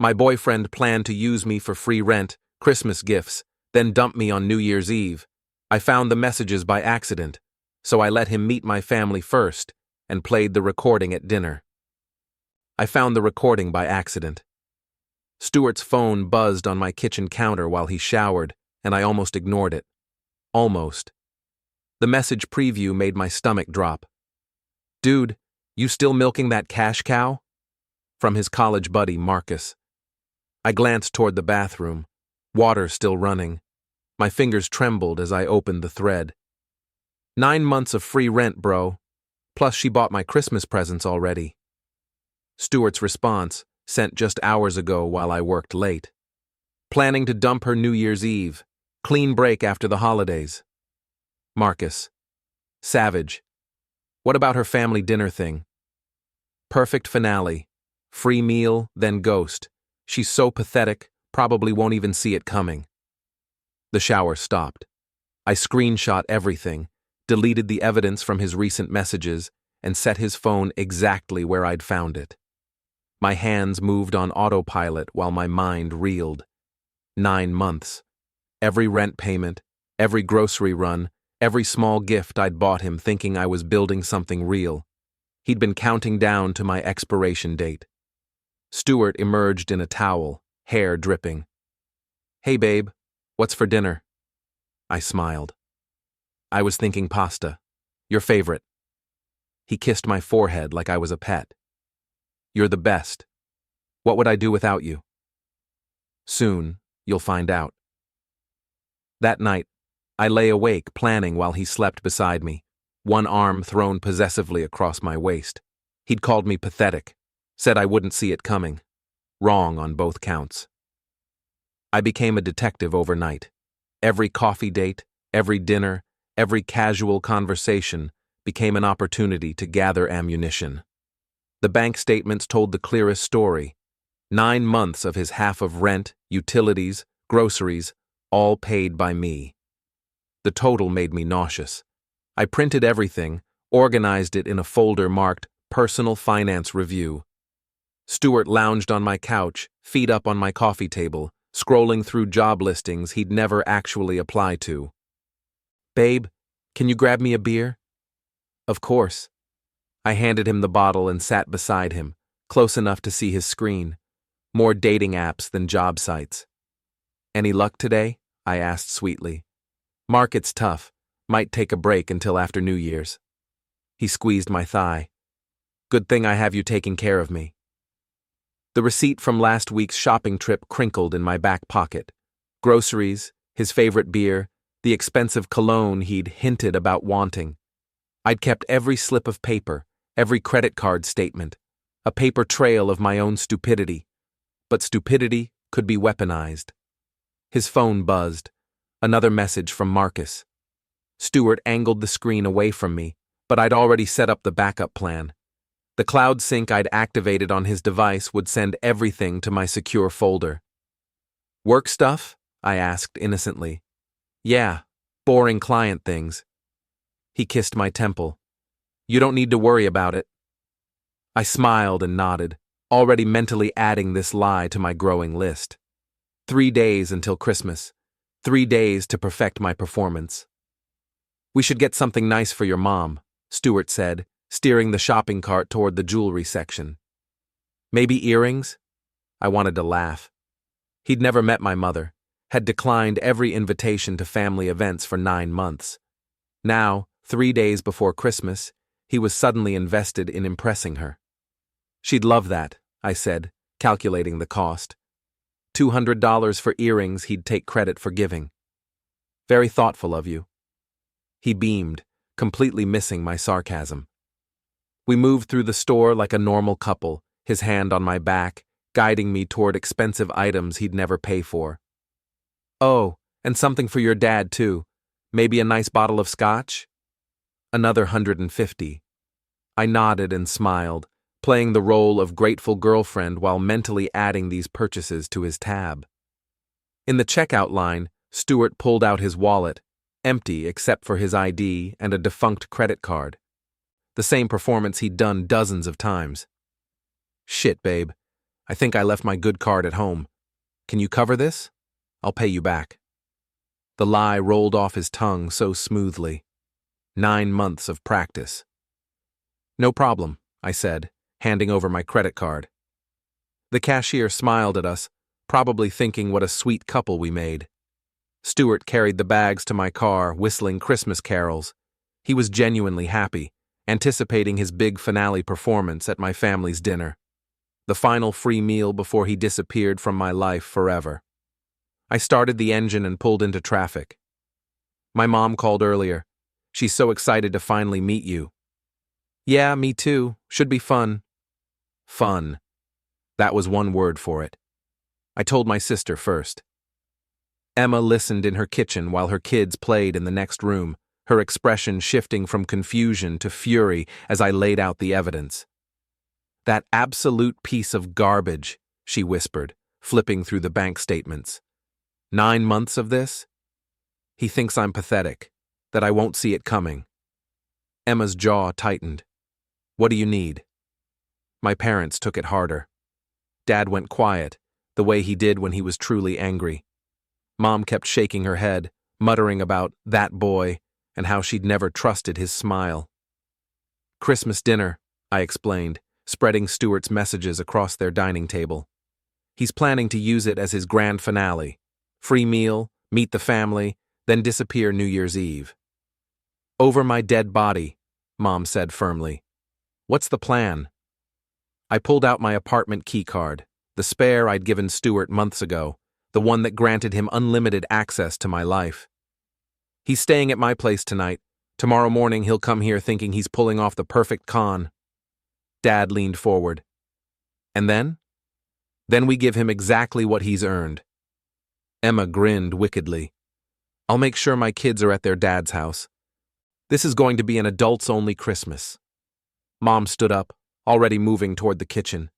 My boyfriend planned to use me for free rent, Christmas gifts, then dump me on New Year's Eve. I found the messages by accident, so I let him meet my family first and played the recording at dinner. I found the recording by accident. Stuart's phone buzzed on my kitchen counter while he showered, and I almost ignored it. Almost. The message preview made my stomach drop. "Dude, you still milking that cash cow?" From his college buddy, Marcus. I glanced toward the bathroom, water still running. My fingers trembled as I opened the thread. 9 months of free rent, bro. Plus she bought my Christmas presents already. Stuart's response, sent just hours ago while I worked late. Planning to dump her New Year's Eve. Clean break after the holidays. Marcus. Savage. What about her family dinner thing? Perfect finale. Free meal, then ghost. She's so pathetic, probably won't even see it coming. The shower stopped. I screenshot everything, deleted the evidence from his recent messages, and set his phone exactly where I'd found it. My hands moved on autopilot while my mind reeled. 9 months. Every rent payment, every grocery run, every small gift I'd bought him thinking I was building something real. He'd been counting down to my expiration date. Stuart emerged in a towel, hair dripping. "Hey babe, what's for dinner?" I smiled. "I was thinking pasta. Your favorite." He kissed my forehead like I was a pet. "You're the best. What would I do without you?" "Soon, you'll find out." That night, I lay awake planning while he slept beside me, one arm thrown possessively across my waist. He'd called me pathetic, said I wouldn't see it coming. Wrong on both counts. I became a detective overnight. Every coffee date, every dinner, every casual conversation became an opportunity to gather ammunition. The bank statements told the clearest story. 9 months of his half of rent, utilities, groceries, all paid by me. The total made me nauseous. I printed everything, organized it in a folder marked Personal Finance Review. Stuart lounged on my couch, feet up on my coffee table, scrolling through job listings he'd never actually applied to. "Babe, can you grab me a beer?" "Of course." I handed him the bottle and sat beside him, close enough to see his screen. More dating apps than job sites. "Any luck today?" I asked sweetly. "Market's tough. Might take a break until after New Year's." He squeezed my thigh. "Good thing I have you taking care of me." The receipt from last week's shopping trip crinkled in my back pocket. Groceries, his favorite beer, the expensive cologne he'd hinted about wanting. I'd kept every slip of paper, every credit card statement, a paper trail of my own stupidity. But stupidity could be weaponized. His phone buzzed. Another message from Marcus. Stuart angled the screen away from me, but I'd already set up the backup plan. The cloud sync I'd activated on his device would send everything to my secure folder. "Work stuff?" I asked innocently. "Yeah, boring client things." He kissed my temple. "You don't need to worry about it." I smiled and nodded, already mentally adding this lie to my growing list. 3 days until Christmas. 3 days to perfect my performance. "We should get something nice for your mom," Stuart said, steering the shopping cart toward the jewelry section. "Maybe earrings?" I wanted to laugh. He'd never met my mother, had declined every invitation to family events for 9 months. Now, 3 days before Christmas, he was suddenly invested in impressing her. "She'd love that," I said, calculating the cost. $200 for earrings he'd take credit for giving. "Very thoughtful of you." He beamed, completely missing my sarcasm. We moved through the store like a normal couple, his hand on my back, guiding me toward expensive items he'd never pay for. "Oh, and something for your dad, too. Maybe a nice bottle of scotch?" Another 150. I nodded and smiled, playing the role of grateful girlfriend while mentally adding these purchases to his tab. In the checkout line, Stuart pulled out his wallet, empty except for his ID and a defunct credit card. The same performance he'd done dozens of times. "Shit, babe. I think I left my good card at home. Can you cover this? I'll pay you back. The lie rolled off his tongue so smoothly. 9 months of practice. No problem, I said, handing over my credit card. The cashier smiled at us, probably thinking what a sweet couple we made. Stuart carried the bags to my car, whistling Christmas carols. He was genuinely happy, anticipating his big finale performance at my family's dinner. The final free meal before he disappeared from my life forever. I started the engine and pulled into traffic. My mom called earlier. She's so excited to finally meet you. Yeah, me too. Should be fun. Fun. That was one word for it. I told my sister first. Emma listened in her kitchen while her kids played in the next room, her expression shifting from confusion to fury as I laid out the evidence. That absolute piece of garbage, she whispered, flipping through the bank statements. 9 months of this? He thinks I'm pathetic, that I won't see it coming. Emma's jaw tightened. What do you need? My parents took it harder. Dad went quiet, the way he did when he was truly angry. Mom kept shaking her head, muttering about that boy and how she'd never trusted his smile. Christmas dinner, I explained, spreading Stuart's messages across their dining table. He's planning to use it as his grand finale. Free meal, meet the family, then disappear New Year's Eve. Over my dead body, Mom said firmly. What's the plan? I pulled out my apartment key card, the spare I'd given Stuart months ago, the one that granted him unlimited access to my life. He's staying at my place tonight. Tomorrow morning he'll come here thinking he's pulling off the perfect con. Dad leaned forward. And then? Then we give him exactly what he's earned. Emma grinned wickedly. I'll make sure my kids are at their dad's house. This is going to be an adults-only Christmas. Mom stood up, already moving toward the kitchen.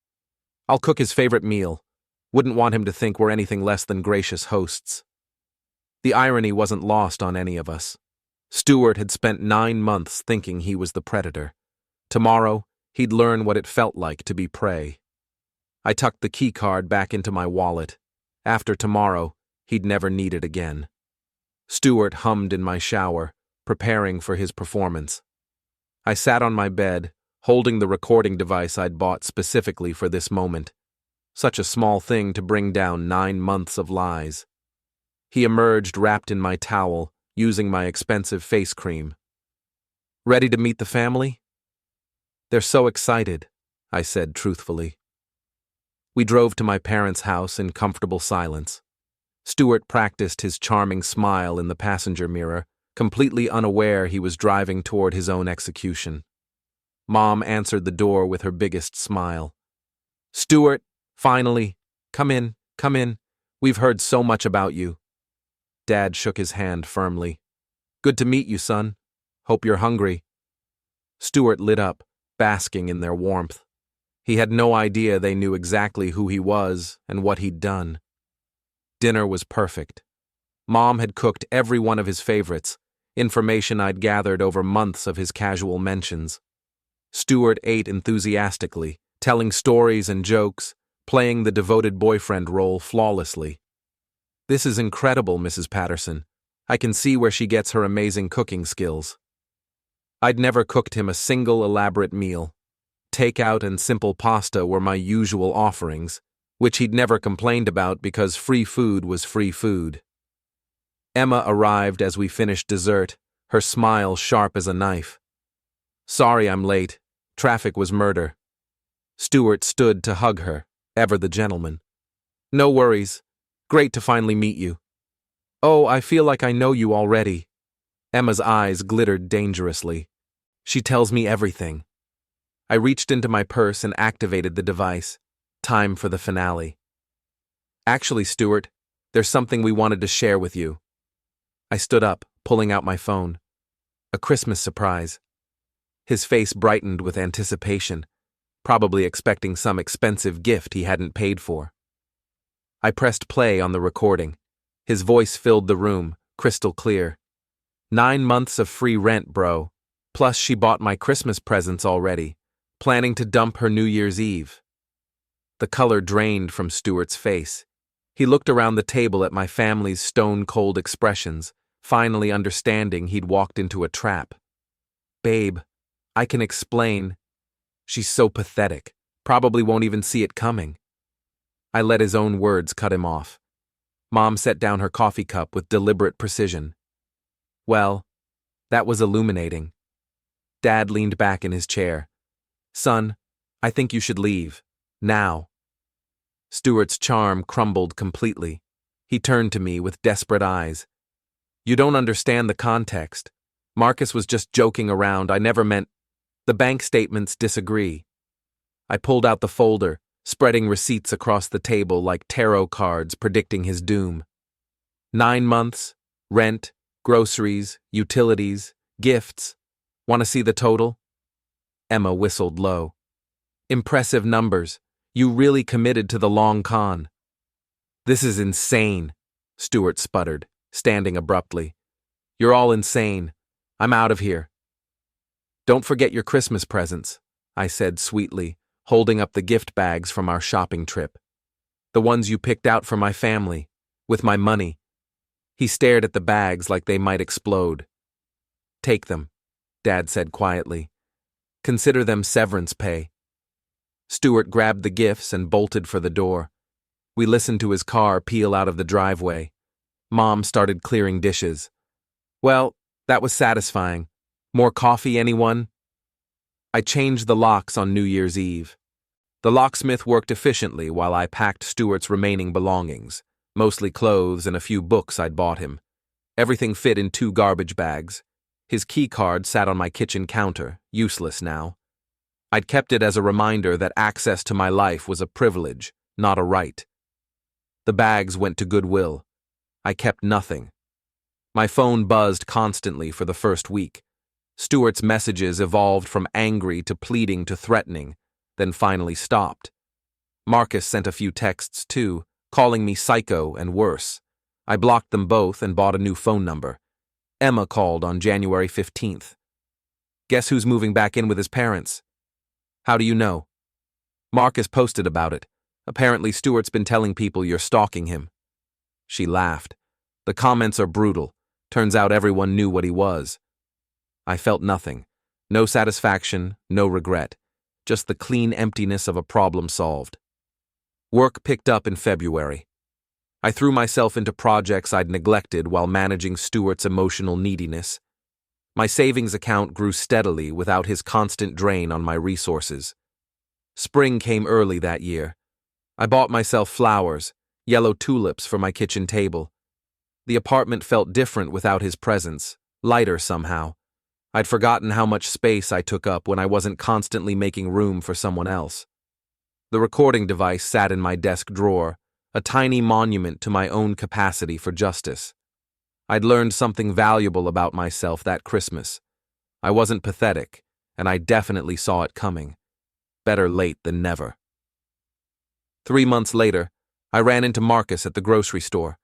I'll cook his favorite meal. Wouldn't want him to think we're anything less than gracious hosts. The irony wasn't lost on any of us. Stuart had spent 9 months thinking he was the predator. Tomorrow, he'd learn what it felt like to be prey. I tucked the key card back into my wallet. After tomorrow, he'd never need it again. Stuart hummed in my shower, preparing for his performance. I sat on my bed, holding the recording device I'd bought specifically for this moment. Such a small thing to bring down 9 months of lies. He emerged wrapped in my towel, using my expensive face cream. Ready to meet the family? They're so excited, I said truthfully. We drove to my parents' house in comfortable silence. Stuart practiced his charming smile in the passenger mirror, completely unaware he was driving toward his own execution. Mom answered the door with her biggest smile. Stuart, finally, come in, come in. We've heard so much about you. Dad shook his hand firmly. Good to meet you, son. Hope you're hungry. Stuart lit up, basking in their warmth. He had no idea they knew exactly who he was and what he'd done. Dinner was perfect. Mom had cooked every one of his favorites, information I'd gathered over months of his casual mentions. Stuart ate enthusiastically, telling stories and jokes, playing the devoted boyfriend role flawlessly. This is incredible, Mrs. Patterson. I can see where she gets her amazing cooking skills. I'd never cooked him a single elaborate meal. Takeout and simple pasta were my usual offerings, which he'd never complained about because free food was free food. Emma arrived as we finished dessert, her smile sharp as a knife. Sorry I'm late. Traffic was murder. Stuart stood to hug her, ever the gentleman. No worries. Great to finally meet you. Oh, I feel like I know you already. Emma's eyes glittered dangerously. She tells me everything. I reached into my purse and activated the device. Time for the finale. Actually, Stuart, there's something we wanted to share with you. I stood up, pulling out my phone. A Christmas surprise. His face brightened with anticipation, probably expecting some expensive gift he hadn't paid for. I pressed play on the recording. His voice filled the room, crystal clear. 9 months of free rent, bro. Plus she bought my Christmas presents already, planning to dump her New Year's Eve. The color drained from Stuart's face. He looked around the table at my family's stone-cold expressions, finally understanding he'd walked into a trap. "Babe, I can explain. She's so pathetic. Probably won't even see it coming." I let his own words cut him off. Mom set down her coffee cup with deliberate precision. "Well, that was illuminating." Dad leaned back in his chair. "Son, I think you should leave. Now." Stuart's charm crumbled completely. He turned to me with desperate eyes. "You don't understand the context. Marcus was just joking around. I never meant—" "The bank statements disagree." I pulled out the folder, spreading receipts across the table like tarot cards predicting his doom. 9 months, rent, groceries, utilities, gifts. Want to see the total? Emma whistled low. "Impressive numbers. You really committed to the long con." "This is insane," Stuart sputtered, standing abruptly. "You're all insane. I'm out of here." "Don't forget your Christmas presents," I said sweetly, holding up the gift bags from our shopping trip. "The ones you picked out for my family, with my money." He stared at the bags like they might explode. "Take them," Dad said quietly. "Consider them severance pay." Stuart grabbed the gifts and bolted for the door. We listened to his car peel out of the driveway. Mom started clearing dishes. "Well, that was satisfying. More coffee, anyone?" I changed the locks on New Year's Eve. The locksmith worked efficiently while I packed Stuart's remaining belongings, mostly clothes and a few books I'd bought him. Everything fit in 2 garbage bags. His key card sat on my kitchen counter, useless now. I'd kept it as a reminder that access to my life was a privilege, not a right. The bags went to Goodwill. I kept nothing. My phone buzzed constantly for the first week. Stuart's messages evolved from angry to pleading to threatening, then finally stopped. Marcus sent a few texts too, calling me psycho and worse. I blocked them both and bought a new phone number. Emma called on January 15th. "Guess who's moving back in with his parents?" "How do you know?" "Marcus posted about it. Apparently Stuart's been telling people you're stalking him." She laughed. "The comments are brutal. Turns out everyone knew what he was." I felt nothing. No satisfaction, no regret. Just the clean emptiness of a problem solved. Work picked up in February. I threw myself into projects I'd neglected while managing Stuart's emotional neediness. My savings account grew steadily without his constant drain on my resources. Spring came early that year. I bought myself flowers, yellow tulips for my kitchen table. The apartment felt different without his presence, lighter somehow. I'd forgotten how much space I took up when I wasn't constantly making room for someone else. The recording device sat in my desk drawer, a tiny monument to my own capacity for justice. I'd learned something valuable about myself that Christmas. I wasn't pathetic, and I definitely saw it coming. Better late than never. 3 months later, I ran into Marcus at the grocery store.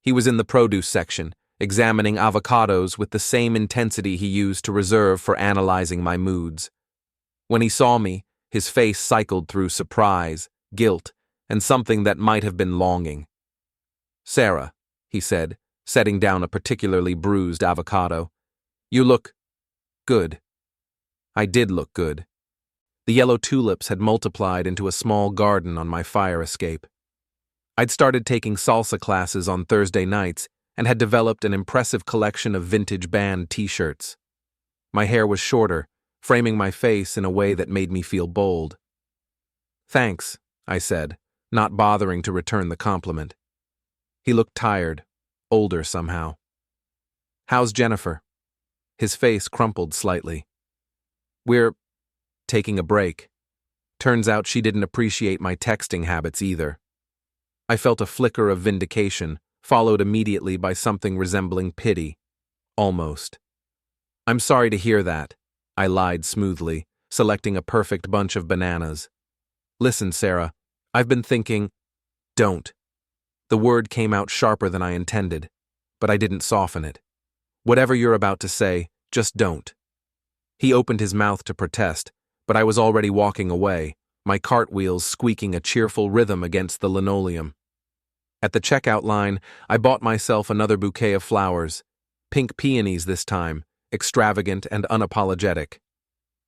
He was in the produce section, examining avocados with the same intensity he used to reserve for analyzing my moods. When he saw me, his face cycled through surprise, guilt, and something that might have been longing. "Sarah," he said, setting down a particularly bruised avocado, "you look good." I did look good. The yellow tulips had multiplied into a small garden on my fire escape. I'd started taking salsa classes on Thursday nights and had developed an impressive collection of vintage band t-shirts. My hair was shorter, framing my face in a way that made me feel bold. "Thanks," I said, not bothering to return the compliment. He looked tired, older somehow. "How's Jennifer?" His face crumpled slightly. "We're taking a break." Turns out she didn't appreciate my texting habits either. I felt a flicker of vindication, followed immediately by something resembling pity. Almost. "I'm sorry to hear that," I lied smoothly, selecting a perfect bunch of bananas. "Listen, Sarah, I've been thinking—" "Don't." The word came out sharper than I intended, but I didn't soften it. "Whatever you're about to say, just don't." He opened his mouth to protest, but I was already walking away, my cartwheels squeaking a cheerful rhythm against the linoleum. At the checkout line, I bought myself another bouquet of flowers, pink peonies this time, extravagant and unapologetic.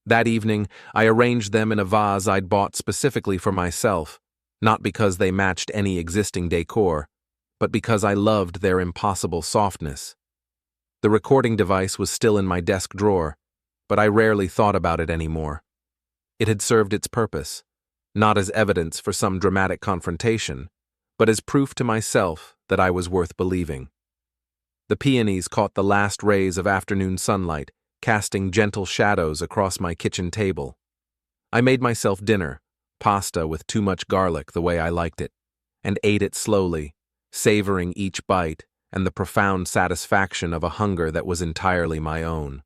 That evening, I arranged them in a vase I'd bought specifically for myself, not because they matched any existing decor, but because I loved their impossible softness. The recording device was still in my desk drawer, but I rarely thought about it anymore. It had served its purpose, not as evidence for some dramatic confrontation, but as proof to myself that I was worth believing. The peonies caught the last rays of afternoon sunlight, casting gentle shadows across my kitchen table. I made myself dinner, pasta with too much garlic the way I liked it, and ate it slowly, savoring each bite and the profound satisfaction of a hunger that was entirely my own.